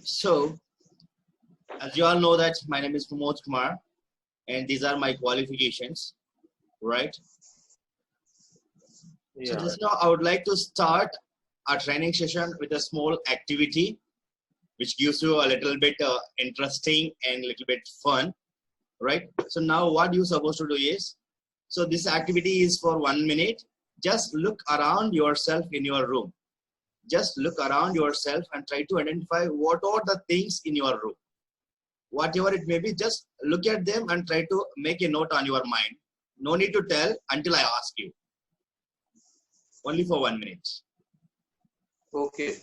So, as you all know that my name is Pramod Kumar, and these are my qualifications, right? So Yeah. just now I would like to start our training session with a small activity, which gives you a little bit interesting and a little bit fun, right? So now what you're supposed to do is, so this activity is for 1 minute. Just look around yourself in your room. Just look around yourself and try to identify what are the things in your room. Whatever it may be, just look at them and try to make a note on your mind. No need to tell until I ask you. Only for 1 minute. Okay.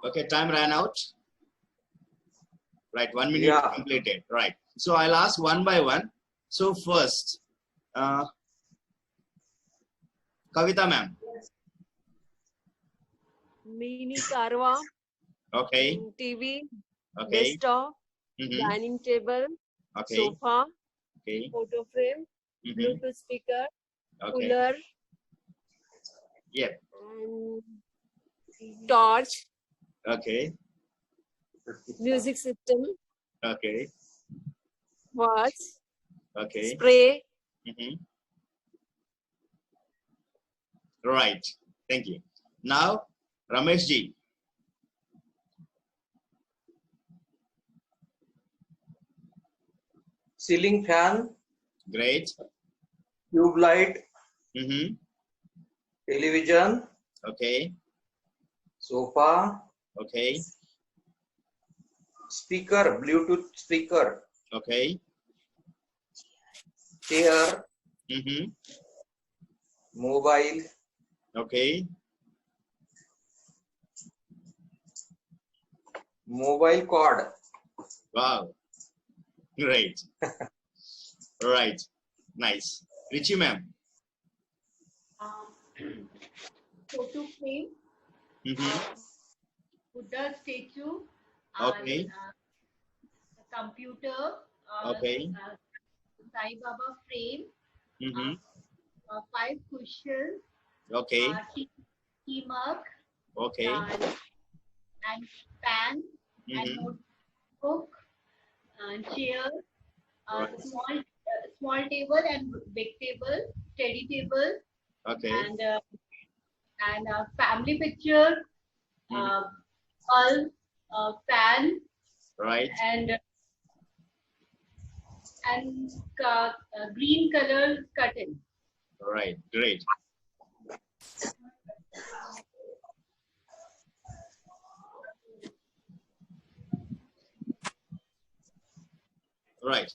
Okay, time ran out. Right, 1 minute Yeah. completed. Right. So I'll ask one by one. So first, Kavita ma'am. Mini Carva, Okay. TV, Okay. desktop, dining table, Okay. sofa, Okay. photo frame, Bluetooth speaker, Okay. cooler, Yep. and torch, Okay. music system, Okay. watch, Okay. spray. Right. Thank you. Now, Ramesh ji. Ceiling fan, Great. tube light, television, Okay. sofa, Okay. speaker, Bluetooth speaker, Okay. chair, mobile, Okay. mobile cord. Wow. Great. Right. Nice. Richie ma'am. Photo frame, Buddha statue, Okay. computer, Okay. Sai Baba frame, 5 cushions, Okay. tea mug, Okay. and pen, and notebook, and chair, Right. small table and big table, study table, Okay. and family picture, bulb, fan, Right. and green color curtain. Right. Great. Right.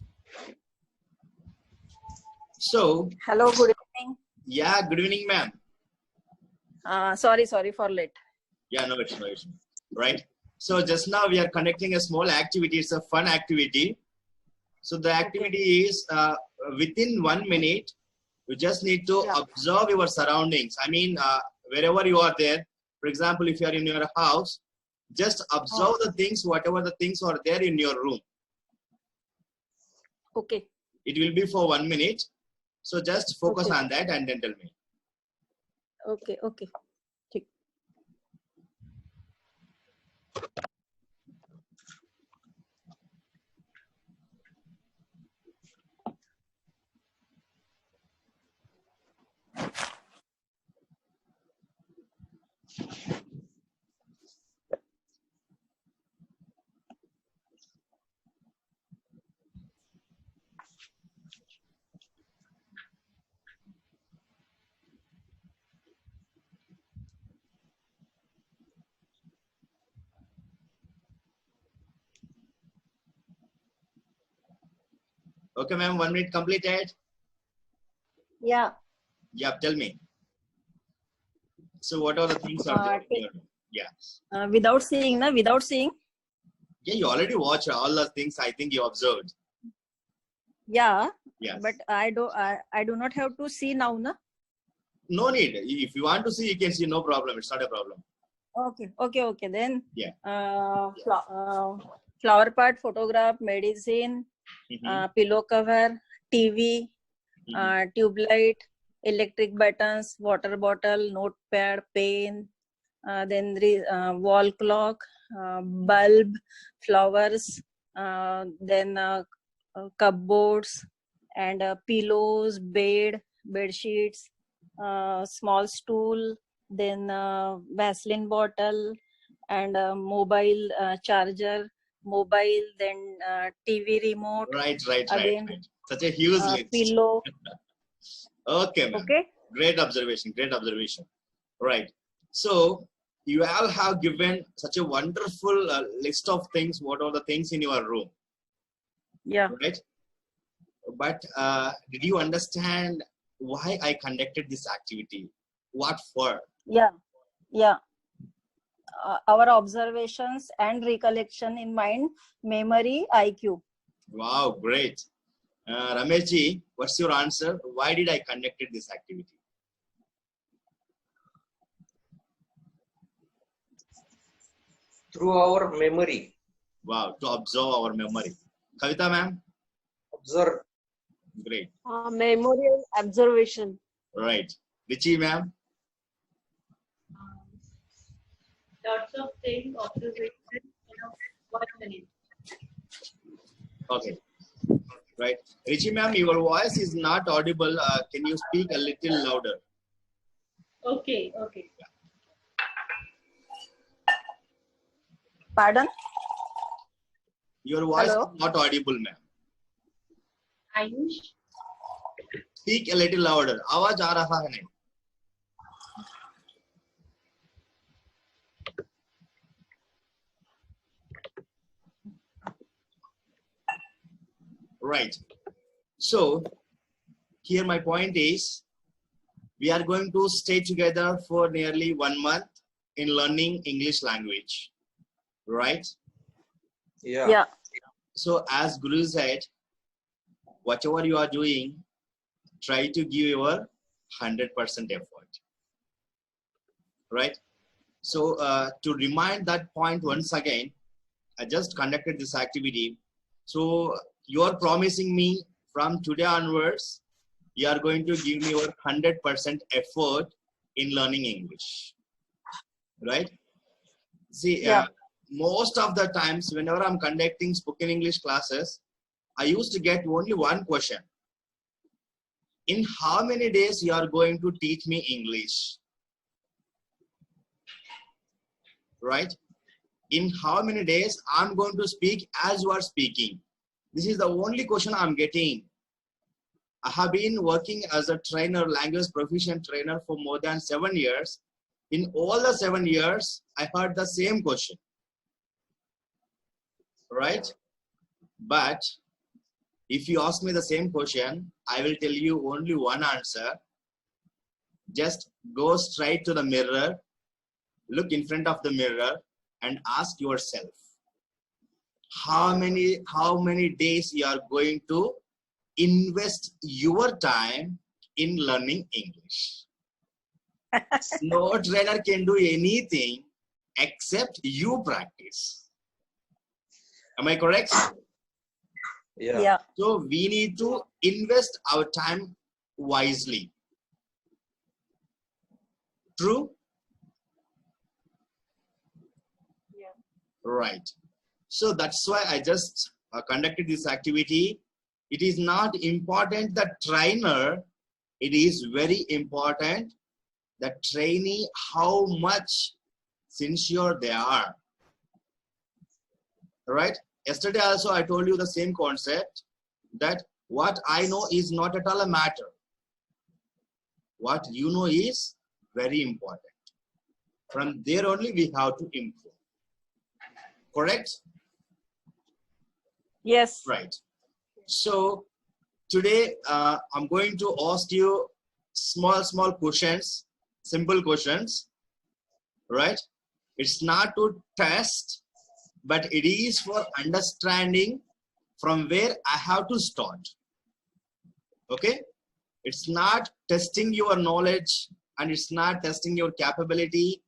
So, hello, good evening. Yeah, good evening, ma'am. Sorry for late. Yeah, no issue. Right. So just now we are conducting a small activity. It's a fun activity. So the activity is within 1 minute, you just need to observe your surroundings. I mean, wherever you are there, for example, if you are in your house, just observe the things, whatever the things are there in your room. Okay. It will be for 1 minute. So just focus on that and then tell me. Okay. Okay, ma'am, 1 minute completed. Yeah. Yeah, tell me. So what are the things are there? Yeah. Without seeing, na? Without seeing. Yeah, you already watched all the things I think you observed. Yeah. Yes. But I do not have to see now, na? No need. If you want to see, you can see. No problem. It's not a problem. Okay. Then. Yeah. Flower pot, photograph, medicine, pillow cover, TV, tube light, electric buttons, water bottle, notepad, pen, then wall clock, bulb, flowers, then cupboards, and pillows, bed sheets, small stool, then Vaseline bottle, and mobile charger, mobile, then TV remote. Right. Again, Such a huge list. pillow. Okay, ma'am. Okay. Great observation. Right. So you all have given such a wonderful list of things. What are the things in your room? Yeah. Right. But did you understand why I conducted this activity? What for? Yeah. Our observations and recollection in mind, memory, IQ. Wow, great. Rameshji, what's your answer? Why did I conducted this activity? Through our memory. Wow, to observe our memory. Kavita ma'am? Observe. Great. Memory and observation. Right. Richi ma'am? Lots of things, observation, 1 minute. Okay. Right. Richi ma'am, your voice is not audible. Can you speak a little louder? Okay. Pardon? Your voice Hello? is not audible, ma'am. Ayush, Speak a little louder. आवाज आ रहा है नहीं. Right. So here my point is, we are going to stay together for nearly 1 month in learning English language. Right? Yeah. So as Guru said, whatever you are doing, try to give your 100% effort. Right? So to remind that point once again, I just conducted this activity. So you are promising me from today onwards, you are going to give me your 100% effort in learning English. Right? See, most of the times whenever I'm conducting spoken English classes, I used to get only one question. In how many days you are going to teach me English? Right? In how many days I'm going to speak as you are speaking? This is the only question I'm getting. I have been working as a trainer, language proficient trainer for more than 7 years. In all the 7 years, I heard the same question. Right? But if you ask me the same question, I will tell you only one answer. Just go straight to the mirror, look in front of the mirror and ask yourself, how many days you are going to invest your time in learning English. No trainer can do anything except you practice. Am I correct? Yeah. So we need to invest our time wisely. True? Yeah. Right. So that's why I just conducted this activity. It is not important the trainer. It is very important the trainee, how much sincere they are. Right? Yesterday also I told you the same concept, that what I know is not at all a matter. What you know is very important. From there only we have to improve. Correct? Yes. Right. So today I'm going to ask you small questions, simple questions. Right? It's not to test, but it is for understanding from where I have to start. Okay? It's not testing your knowledge, and it's not testing your capability,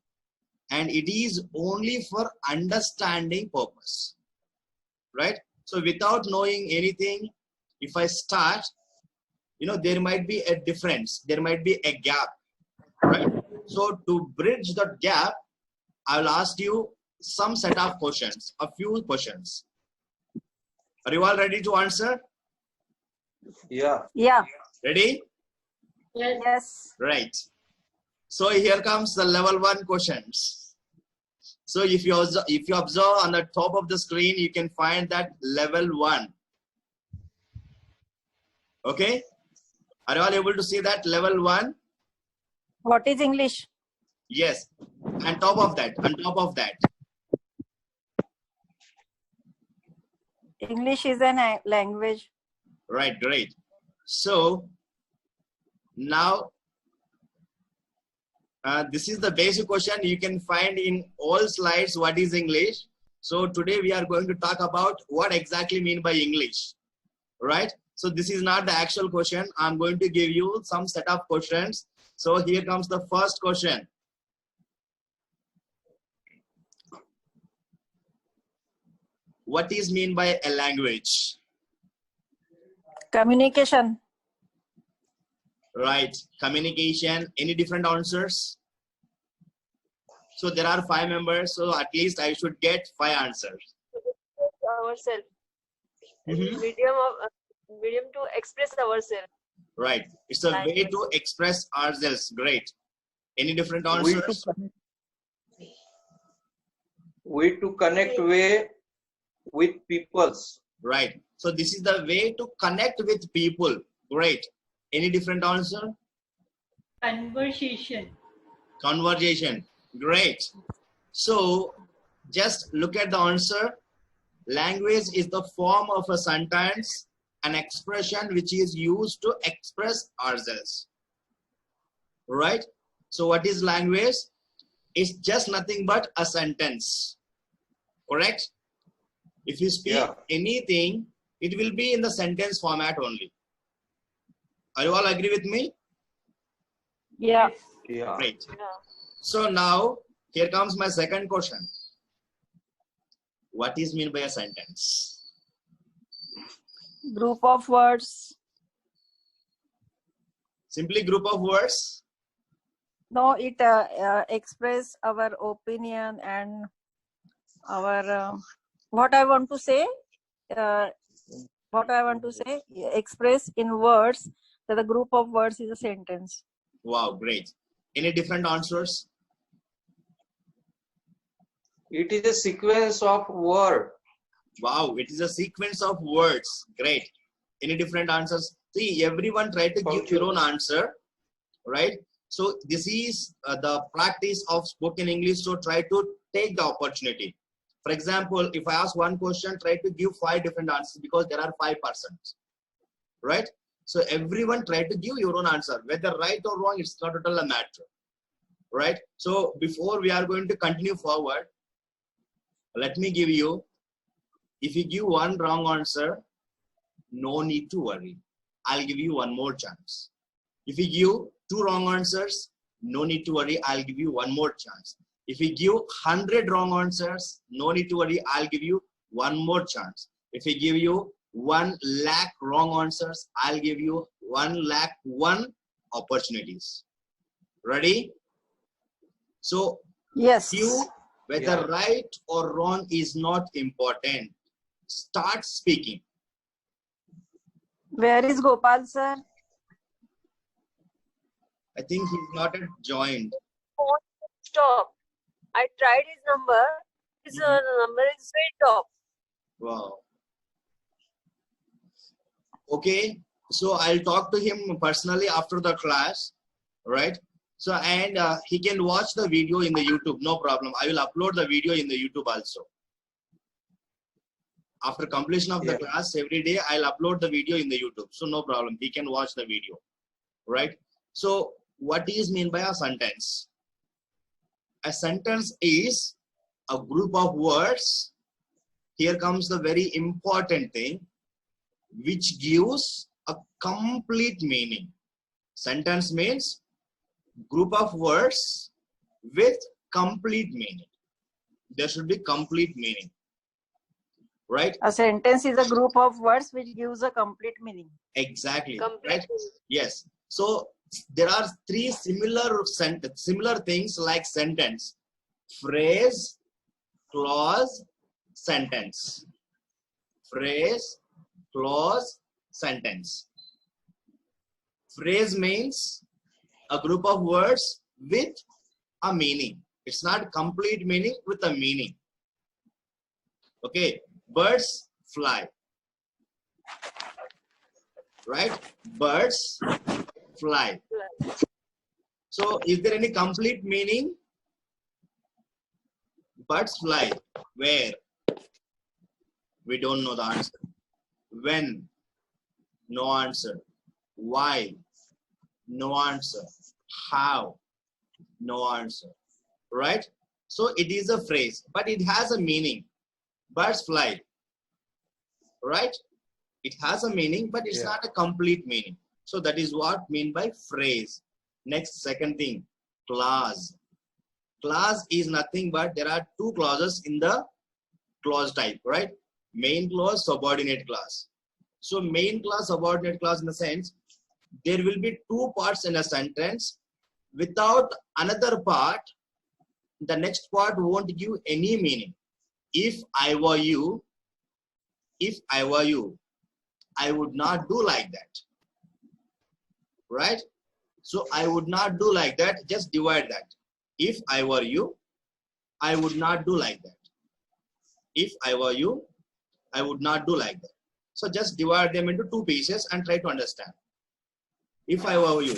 and it is only for understanding purpose. Right? So without knowing anything, if I start, there might be a difference, there might be a gap. Right? So to bridge that gap, I will ask you some set of questions, a few questions. Are you all ready to answer? Yeah. Yeah. Ready? Yes. Yes. Right. So here comes the level 1 questions. So if you observe on the top of the screen, you can find that level 1. Okay? Are you all able to see that level 1? What is English? Yes. On top of that. English is a language. Right, great. So now this is the basic question. You can find in all slides what is English. So today we are going to talk about what exactly mean by English. Right? So this is not the actual question. I'm going to give you some set of questions. So here comes the first question. What is mean by a language? Communication. Right. Communication. Any different answers? So there are 5 members. So at least I should get 5 answers. Ourselves. Mhm. Medium to express ourselves. Right. It's a way to express ourselves. Great. Any different answers? Way to connect with peoples. Right. So this is the way to connect with people. Great. Any different answer? Conversation. Conversation. Great. So just look at the answer. Language is the form of a sentence, an expression which is used to express ourselves. Right? So what is language? It's just nothing but a sentence. Correct? If you speak anything, it will be in the sentence format only. Are you all agree with me? Yeah. Yeah. Great. Yeah. So now, here comes my second question. What is meant by a sentence? Group of words. Simply group of words? No, it express our opinion and our what I want to say. Express in words. That the group of words is a sentence. Wow, great. Any different answers? It is a sequence of words. Wow, it is a sequence of words. Great. Any different answers? See, everyone try to give your own answer, right? So this is the practice of spoken English. So try to take the opportunity. For example, if I ask one question, try to give 5 different answers because there are 5 persons, right? So everyone try to give your own answer, whether right or wrong, it's not at all a matter, right? So before we are going to continue forward, let me give you, if you give one wrong answer, no need to worry. I'll give you one more chance. If you give 2 wrong answers, no need to worry. I'll give you one more chance. If you give 100 wrong answers, no need to worry. I'll give you one more chance. If you give you 1 lakh wrong answers, I'll give you 1,00,001 opportunities. Ready? So, Yes. you, whether right or wrong is not important. Start speaking. Where is Gopal sir? I think he's not yet joined. Phone stop. I tried his number. His number is switched off. Wow. Okay, so I'll talk to him personally after the class, right? So, and he can watch the video in the YouTube, no problem. I will upload the video in the YouTube also. After completion of the class, every day I'll upload the video in the YouTube. So no problem, he can watch the video, right? So what is mean by a sentence? A sentence is a group of words. Here comes the very important thing, which gives a complete meaning. Sentence means group of words with complete meaning. There should be complete meaning, right? A sentence is a group of words which gives a complete meaning. Exactly. Complete. Right? Yes. So there are three similar things like sentence: phrase, clause, sentence. Phrase, clause, sentence. Phrase means a group of words with a meaning. It's not complete meaning, with a meaning. Okay, birds fly. Right? Birds fly. So is there any complete meaning? Birds fly. Where? We don't know the answer. When? No answer. Why? No answer. How? No answer. Right? So it is a phrase, but it has a meaning. Birds fly. Right? It has a meaning, but it's not a complete meaning. So that is what mean by phrase. Next, second thing, clause. Clause is nothing but there are two clauses in the clause type, right? Main clause, subordinate clause. So main clause, subordinate clause, in the sense, there will be two parts in a sentence. Without another part, the next part won't give any meaning. If I were you, I would not do like that. Right? So I would not do like that. Just divide that. If I were you, I would not do like that. If I were you, I would not do like that. So just divide them into two pieces and try to understand. If I were you,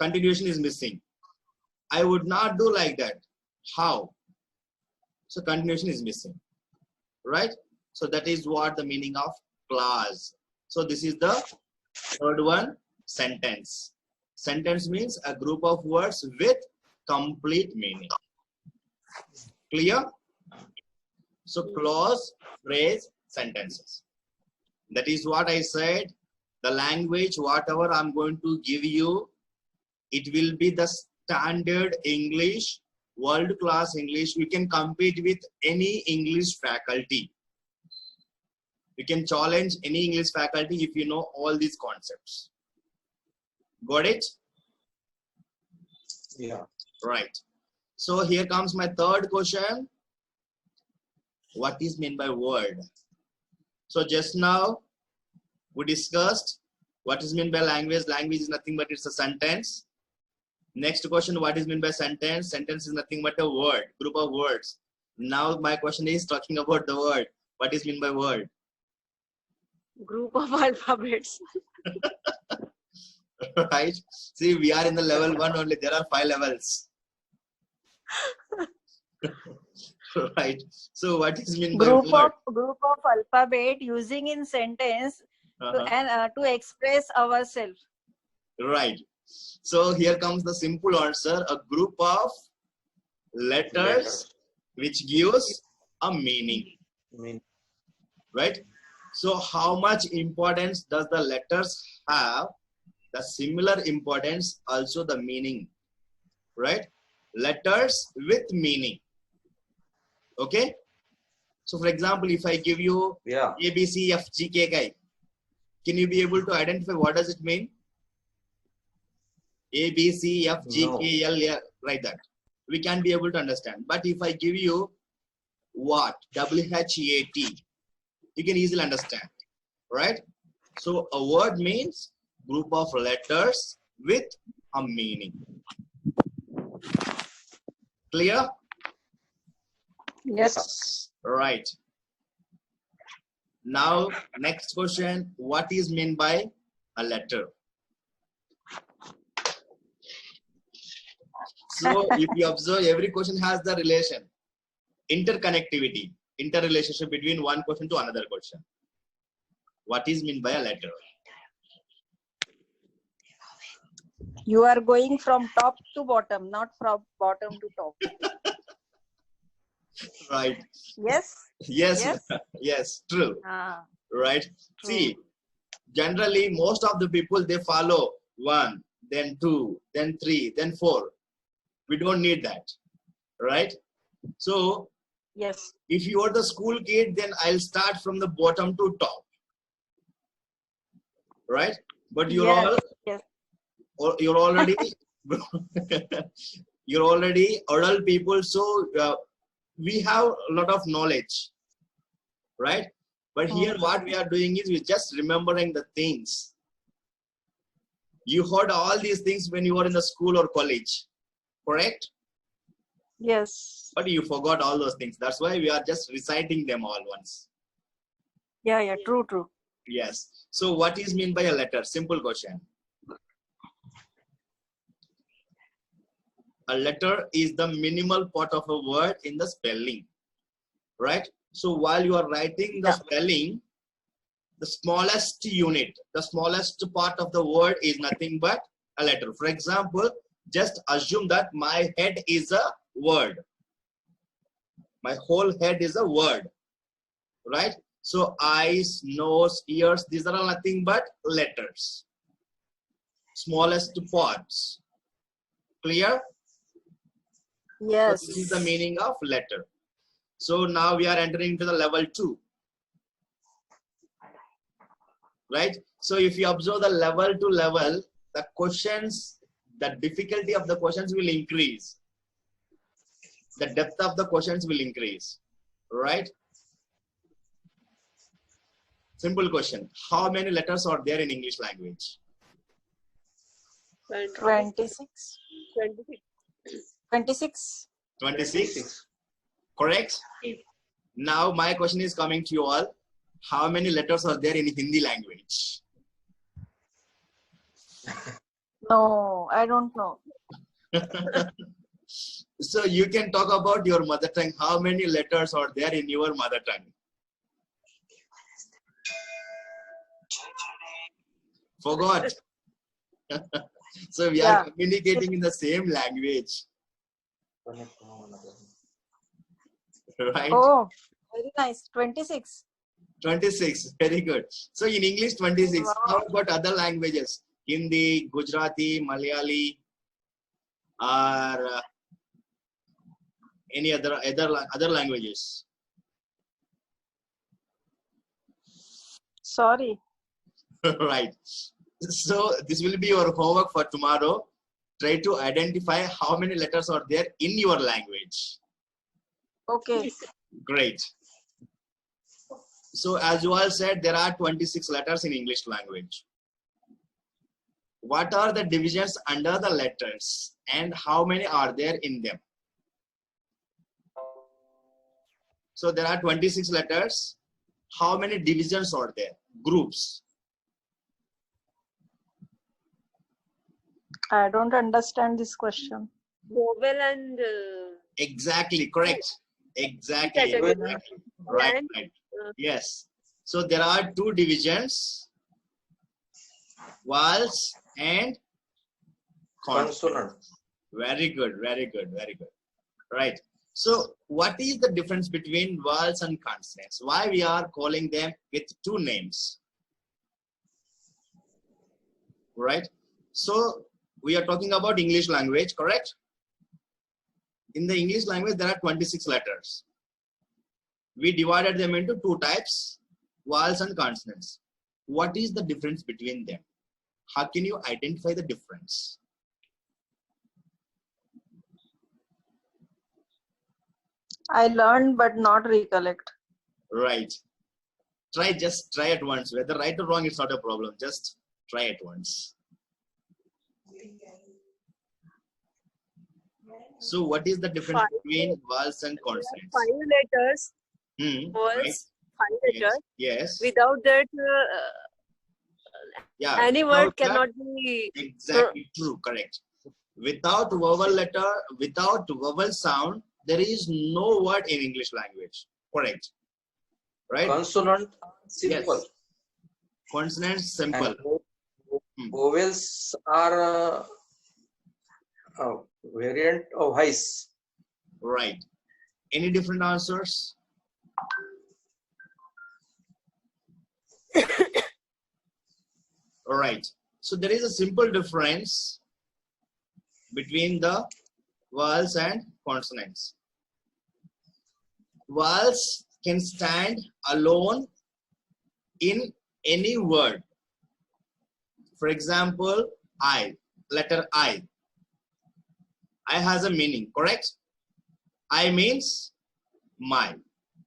continuation is missing. I would not do like that. How? So continuation is missing. Right? So that is what the meaning of clause. So this is the third one, sentence. Sentence means a group of words with complete meaning. Clear? So clause, phrase, sentences. That is what I said. The language, whatever I'm going to give you, it will be the standard English, world-class English. We can compete with any English faculty. You can challenge any English faculty if you know all these concepts. Got it? Yeah. Right. So here comes my third question. What is meant by word? So just now we discussed what is meant by language. Language is nothing but it's a sentence. Next question, what is meant by sentence? Sentence is nothing but a word, group of words. Now my question is talking about the word. What is meant by word? Group of alphabets. Right? See, we are in the level 1 only. There are 5 levels. Right? So what is meant by Group word? of alphabet using in sentence to express ourselves. Right. So here comes the simple answer. A group of letters which gives a meaning. Right? So how much importance does the letters have? The similar importance also the meaning. Right? Letters with meaning. Okay? So for example, if I give you A, B, C, F, G, K, K, can you be able to identify what does it mean? A, B, C, F, G, K, L, yeah, like that. We can be able to understand. But if I give you what? W, H, A, T, you can easily understand. Right? So a word means group of letters with a meaning. Clear? Yes. Right. Now, next question. What is meant by a letter? So, if you observe, every question has the relation, interconnectivity, interrelationship between one question to another question. What is meant by a letter? You are going from top to bottom, not from bottom to top. Right. Yes. Yes. Yes. Yes. True. Ah, Right. true. See, generally, most of the people, they follow 1, then 2, then 3, then 4. We don't need that. Right. So, Yes. if you are the school kid, then I'll start from the bottom to top. Right. But you're Yes. all, Yes. or you're already, you're already adult people. So we have a lot of knowledge. Right. But here, what we are doing is we're just remembering the things. You heard all these things when you were in the school or college, correct? Yes. But you forgot all those things. That's why we are just reciting them all once. Yeah. Yeah. True. True. Yes. So what is meant by a letter? Simple question. A letter is the minimal part of a word in the spelling, right? So while you are writing the Yeah. spelling, the smallest unit, the smallest part of the word is nothing but a letter. For example, just assume that my head is a word. My whole head is a word, right? So eyes, nose, ears, these are all nothing but letters. Smallest parts. Clear? Yes. So this is the meaning of letter. So now we are entering into the level 2. Right? So if you observe the level to level, the questions, the difficulty of the questions will increase. The depth of the questions will increase. Right? Simple question. How many letters are there in English language? 26. 26. 26. Correct? Now my question is coming to you all. How many letters are there in Hindi language? No, I don't know. So you can talk about your mother tongue. How many letters are there in your mother tongue? Forgot. So we are communicating in the same language. Right? Oh, very nice. 26. 26. Very good. So in English, 26. Wow. How about other languages? Hindi, Gujarati, Malayali, or any other languages? Sorry. Right. So this will be your homework for tomorrow. Try to identify how many letters are there in your language. Okay. Great. So as you all said, there are 26 letters in English language. What are the divisions under the letters and how many are there in them? So there are 26 letters. How many divisions are there? Groups. I don't understand this question. Vowel and Exactly, correct. Exactly. category. Exactly. Right, And, right. Yes. So there are 2 divisions, vowels and consonants. Consonant. Very good, very good, very good. Right. So what is the difference between vowels and consonants? Why we are calling them with 2 names? Right. So we are talking about English language, correct? In the English language, there are 26 letters. We divided them into 2 types, vowels and consonants. What is the difference between them? How can you identify the difference? I learned but not recollect. Right. Just try it once. Whether right or wrong, it's not a problem. Just try it once. So what is the difference Five. between vowels and consonants? 5 letters, Right. vowels, 5 Yes. letters. Yes. Without that, Yeah. any Without word that- cannot be. Exactly true. Correct. Without vowel letter, without vowel sound, there is no word in English language. Correct. Right. Consonant simple. Yes. Consonants simple. And Hmm. vowels are a variant of voice. Right. Any different answers? All right. So there is a simple difference between the vowels and consonants. Vowels can stand alone in any word. For example, I, letter I. I has a meaning, correct? I means my,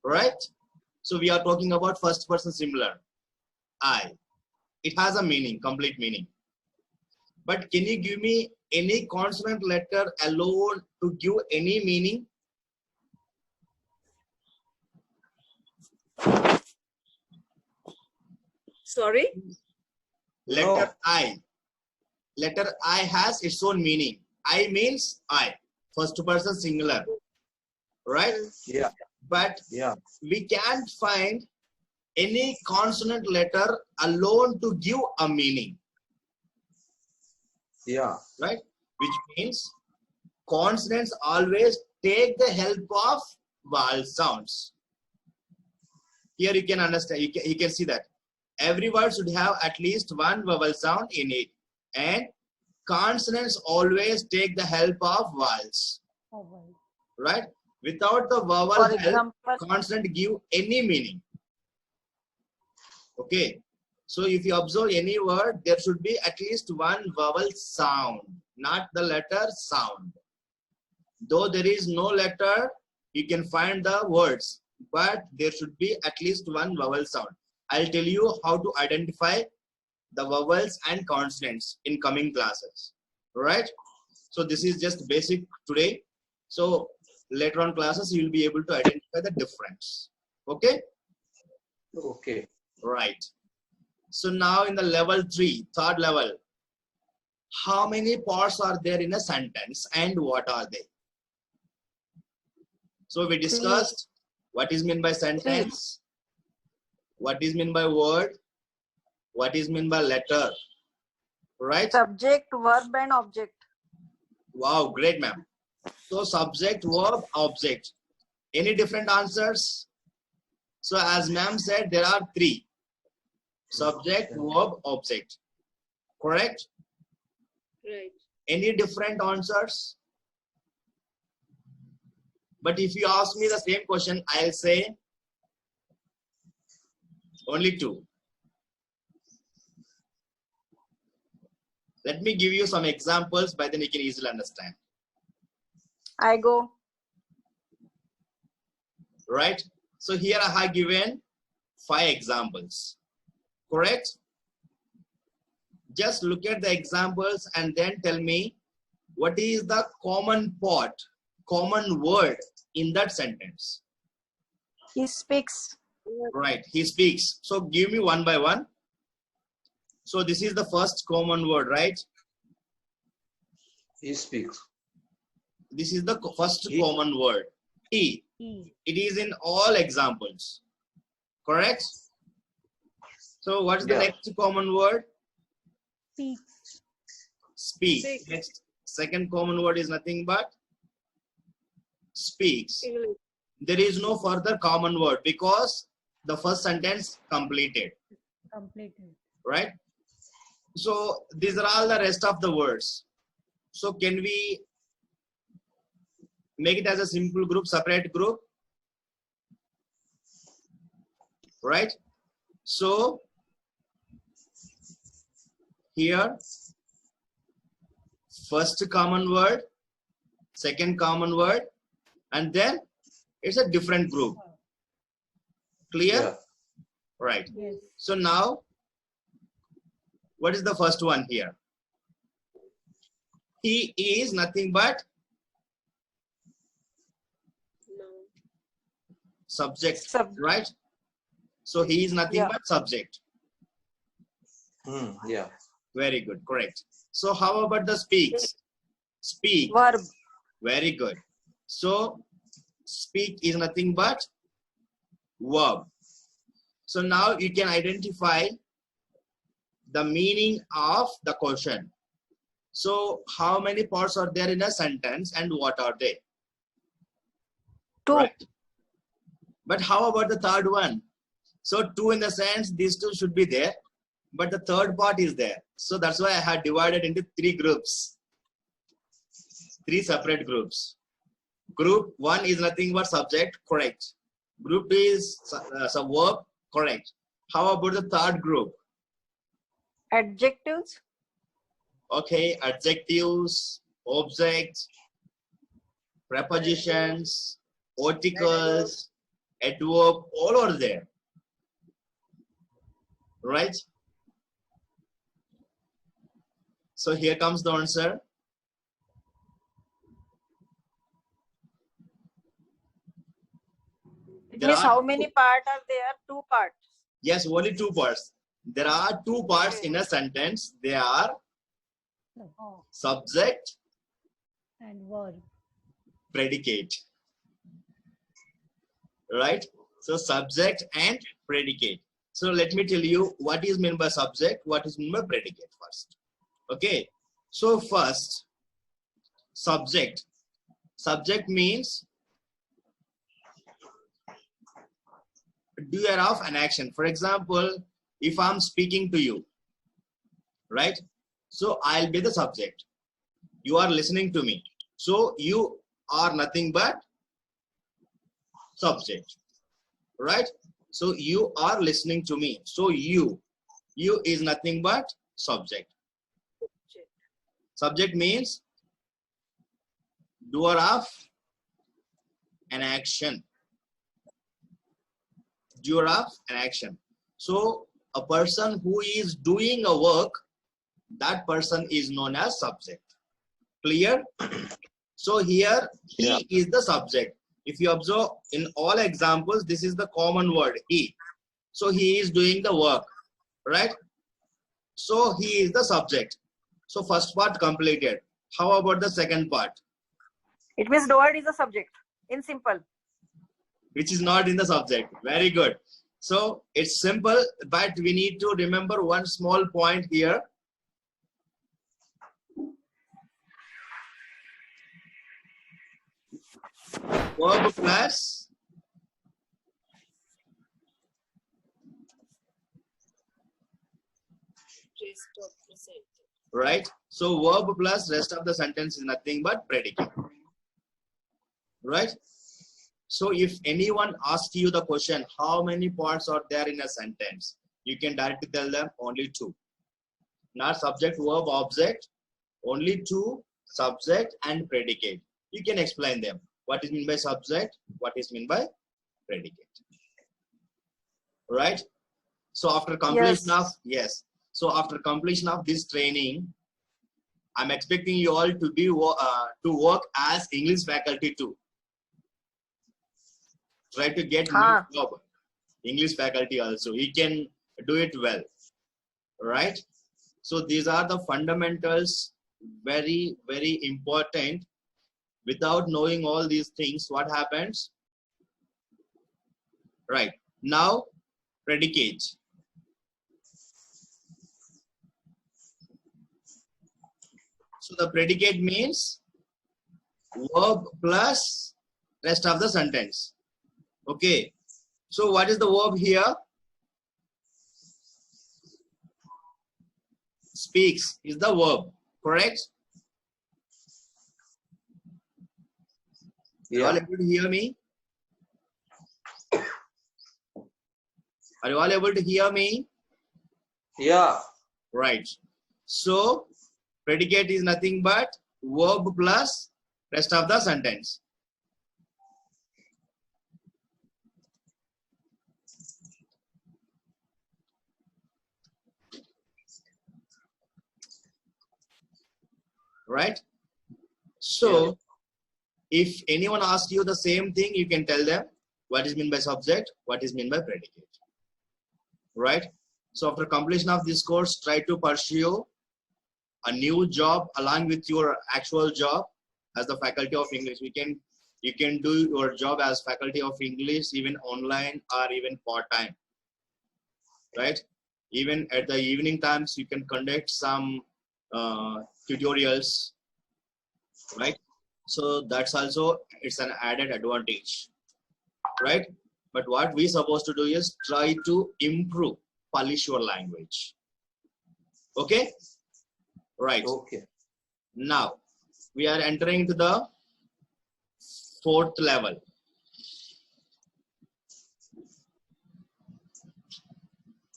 right? So we are talking about first person singular. I. It has a meaning, complete meaning. But can you give me any consonant letter alone to give any meaning? Sorry? Letter No. I. Letter I has its own meaning. I means I. First person singular. Right? Yeah. But Yeah. we can't find any consonant letter alone to give a meaning. Yeah. Right? Which means consonants always take the help of vowel sounds. Here you can understand, you can see that every word should have at least one vowel sound in it, and consonants always take the help of vowels. Right? Without the vowel For help, example, consonant give any meaning. Okay. So if you observe any word, there should be at least one vowel sound, not the letter sound. Though there is no letter, you can find the words, but there should be at least one vowel sound. I'll tell you how to identify the vowels and consonants in coming classes. Right? So this is just basic today. So later on classes, you will be able to identify the difference. Okay? Okay. Right. So now in the level 3, third level, how many parts are there in a sentence and what are they? So we discussed what is meant by sentence, what is meant by word, what is meant by letter, right? subject, verb, and object. Wow, great, ma'am. So subject, verb, object. Any different answers? So as ma'am said, there are 3. Subject, verb, object. Correct? Right. Any different answers? But if you ask me the same question, I'll say only 2. Let me give you some examples, by then you can easily understand. I go. Right? So here I have given 5 examples. Correct? Just look at the examples and then tell me what is the common part, common word in that sentence. He speaks. Right? He speaks. So give me one by one. So this is the first common word, right? He speaks. This is the first He. common word. He. It is in all examples. Correct? So what's the Yeah. next common word? Speak. Speak. Speak. Next, second common word is nothing but speaks. English. There is no further common word because the first sentence completed. Right? So these are all the rest of the words. So can we make it as a simple group, separate group? Right? So here, first common word, second common word, and then it's a different group. Clear? Yeah. Right. So now, what is the first one here? He is nothing but subject, Sub- right? So he is nothing Yeah. but subject. Yeah. Very good, correct. So how about the speaks? Speak. Verb. Very good. So speak is nothing but verb. So now you can identify the meaning of the question. So how many parts are there in a sentence and what are they? 2. Right. But how about the third one? So 2 in the sense these 2 should be there, but the third part is there. So that's why I had divided into 3 groups, 3 separate groups. Group 1 is nothing but subject, correct. Group 2 is some verb, correct. How about the third group? Adjectives. Okay, adjectives, objects, prepositions, articles, adverb, all are there. Right? So here comes the answer. It There means are how many parts are there? 2 parts. Yes, only 2 parts. There are 2 parts in a sentence. They are subject And verb. predicate. Right? So subject and predicate. So let me tell you what is meant by subject, what is meant by predicate first. Okay. So first, subject. Subject means doer of an action. For example, if I'm speaking to you, right? So I'll be the subject. You are listening to me. So you are nothing but subject, right? So you are listening to me. So you is nothing but subject. Subject means doer of an action. Doer of an action. So a person who is doing a work, that person is known as subject. Clear? So here he is the subject. If you observe in all examples, this is the common word, he. So he is doing the work, right? So he is the subject. So first part completed. How about the second part? It means the word is a subject. In simple. Which is not in the subject. Very good. So it's simple, but we need to remember one small point here. Verb plus right? So verb plus rest of the sentence is nothing but predicate. Right? So if anyone asks you the question, how many parts are there in a sentence? You can directly tell them only 2. Not subject, verb, object. Only 2, subject and predicate. You can explain them. What is meant by subject? What is meant by predicate? Right? So after completion of, yes. So after completion of this training, I'm expecting you all to be to work as English faculty too. Try to get new job. English faculty also. You can do it well. Right? So these are the fundamentals, very, very important. Without knowing all these things, what happens? Right. Now, predicate. So the predicate means verb plus rest of the sentence. Okay. So what is the verb here? Speaks is the verb, correct? Are you all able to hear me? Are you all able to hear me? Yeah. Right. So predicate is nothing but verb plus rest of the sentence. Right? So if anyone asks you the same thing, you can tell them what is meant by subject, what is meant by predicate, right? So after completion of this course, try to pursue a new job along with your actual job as the faculty of English. You can do your job as faculty of English even online or even part-time, right? Even at the evening times, you can conduct some tutorials, right? So that's also, it's an added advantage, right? But what we supposed to do is try to improve, polish your language. Okay? Right. Okay. Now, we are entering into the 4th level.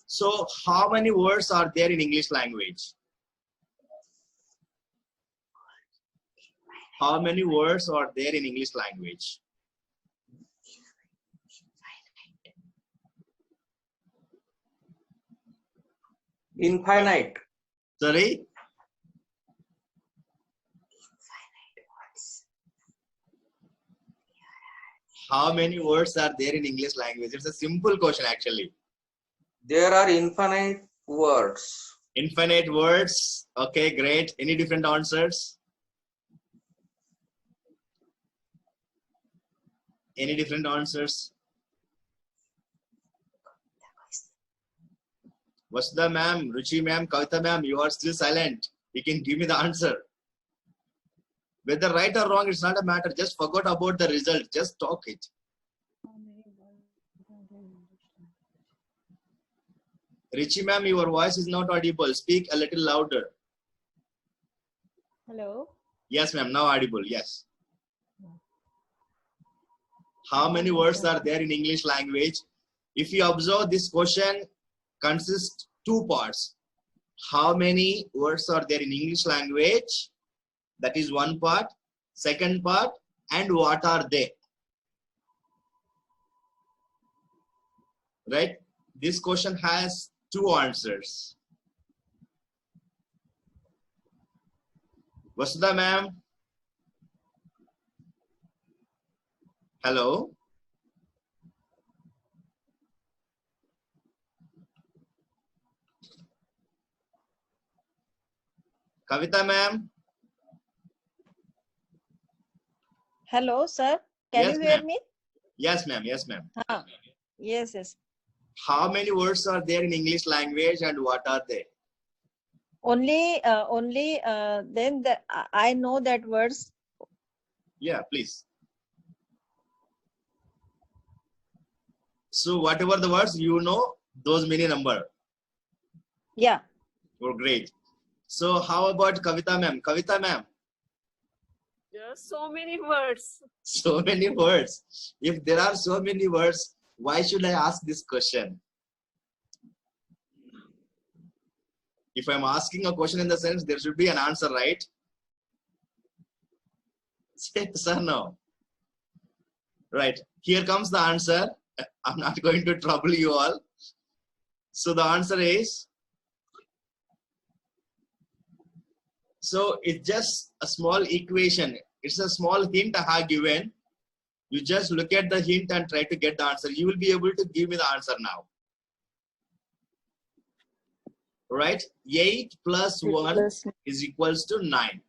So, how many words are there in English language? How many words are there in English language? Infinite. Sorry? How many words are there in English language? It's a simple question actually. There are infinite words. Infinite words. Okay, great. Any different answers? Any different answers? Vasudha ma'am, Ruchi ma'am, Kavita ma'am, you are still silent. You can give me the answer. Whether right or wrong, it's not a matter. Just forget about the result. Just talk it. Ruchi ma'am, your voice is not audible. Speak a little louder. Hello. Yes, ma'am. Now audible. Yes. How many words are there in English language? If you observe, this question consists 2 parts. How many words are there in English language? That is one part. Second part, and what are they? Right? This question has 2 answers. Vasudha ma'am. Hello. Kavita ma'am. Hello, sir. Can Yes, you hear ma'am. me? Yes, ma'am. Yes, ma'am. Yes, yes. How many words are there in English language and what are they? Only then I know that words. Yeah, please. So whatever the words you know, those many number. Yeah. Oh, great. So how about Kavita ma'am? Kavita ma'am, There are so many words. so many words. If there are so many words, why should I ask this question? If I'm asking a question in the sense, there should be an answer, right? Yes or no? Right. Here comes the answer. I'm not going to trouble you all. So the answer is, so it's just a small equation. It's a small hint I have given. You just look at the hint and try to get the answer. You will be able to give me the answer now. Right? 8 plus 1 is equals to 9.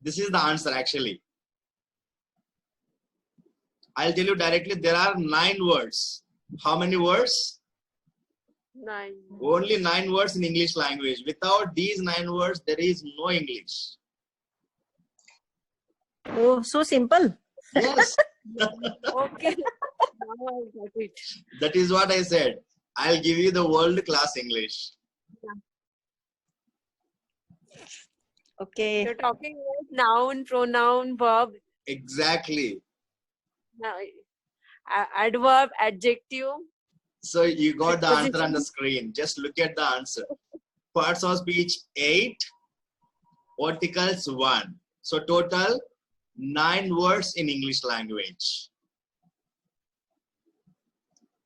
This is the answer actually. I'll tell you directly, there are 9 words. How many words? 9. Only 9 words in English language. Without these 9 words, there is no English. Oh, so simple. Yes. Okay. Now I got it. That is what I said. I'll give you the world class English. Okay. You're talking about noun, pronoun, verb, Exactly. adverb, adjective. So you got the answer on the Preposition. screen. Just look at the answer. Parts of speech 8, articles 1. So total 9 words in English language.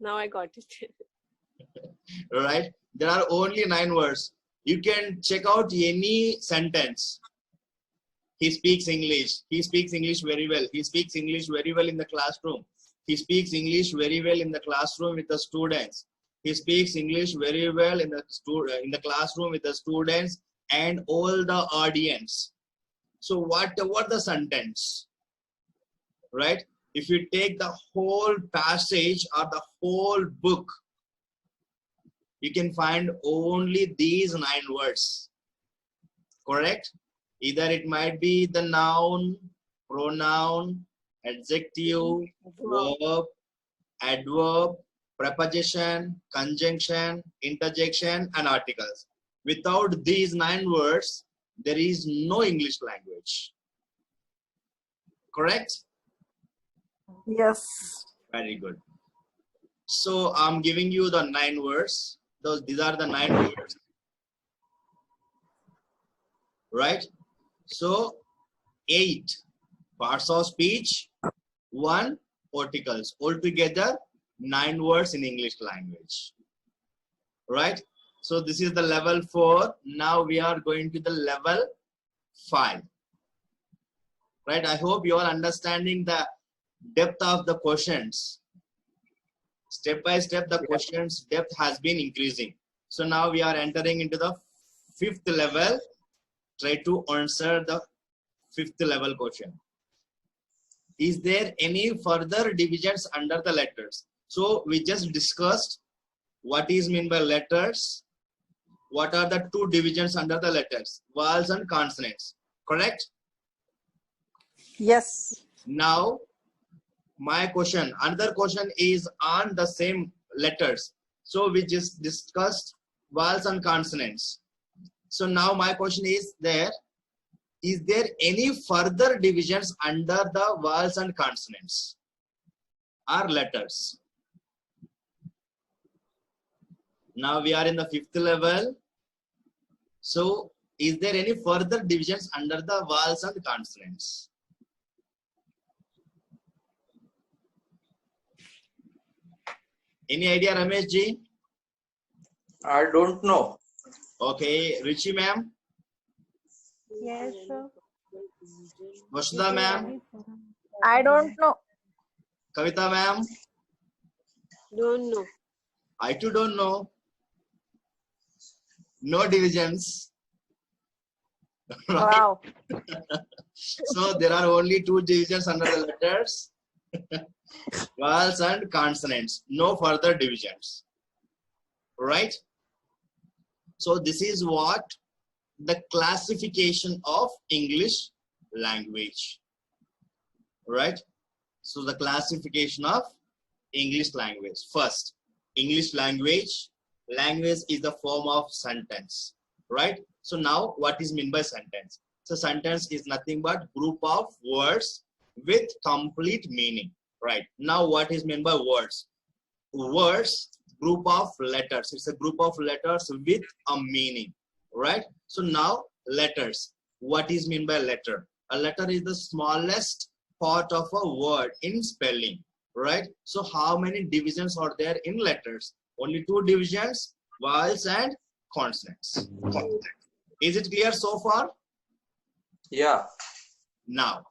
Now I got it. Right? There are only 9 words. You can check out any sentence. He speaks English. He speaks English very well. He speaks English very well in the classroom. He speaks English very well in the classroom with the students. He speaks English very well in the classroom with the students and all the audience. So what the sentence, right? If you take the whole passage or the whole book, you can find only these 9 words, correct? Either it might be the noun, pronoun, adjective, verb, adverb, preposition, conjunction, interjection, and articles. Without these 9 words, there is no English language. Correct? Yes. Very good. So I'm giving you the 9 words. These are the 9 words. Right? So 8 parts of speech, 1 articles. Altogether 9 words in English language. Right? So this is the level 4. Now we are going to the level 5. Right? I hope you are understanding the depth of the questions. Step by step, the questions depth has been increasing. So now we are entering into the 5th level. Try to answer the 5th level question. Is there any further divisions under the letters? So we just discussed what is meant by letters. What are the 2 divisions under the letters? Vowels and consonants. Correct? Yes. Now, my question, another question is on the same letters. So we just discussed vowels and consonants. So now my question is there any further divisions under the vowels and consonants or letters? Now we are in the 5th level. So is there any further divisions under the vowels and consonants? Any idea, Ramesh ji? I don't know. Okay, Richi ma'am, Yes, sir. Vasudha ma'am, I don't know. Kavita ma'am, Don't know. I too don't know. No divisions. Right? Wow. So there are only 2 divisions under the letters, vowels and consonants. No further divisions. Right? So this is what the classification of English language. Right? So the classification of English language. First, English language. Language is the form of sentence. Right? So now what is meant by sentence? So sentence is nothing but group of words with complete meaning. Right? Now what is meant by words? Words, group of letters. It's a group of letters with a meaning. Right? So now letters. What is meant by letter? A letter is the smallest part of a word in spelling. Right? So how many divisions are there in letters? Only 2 divisions, vowels and consonants. Is it clear so far? Yeah. Now,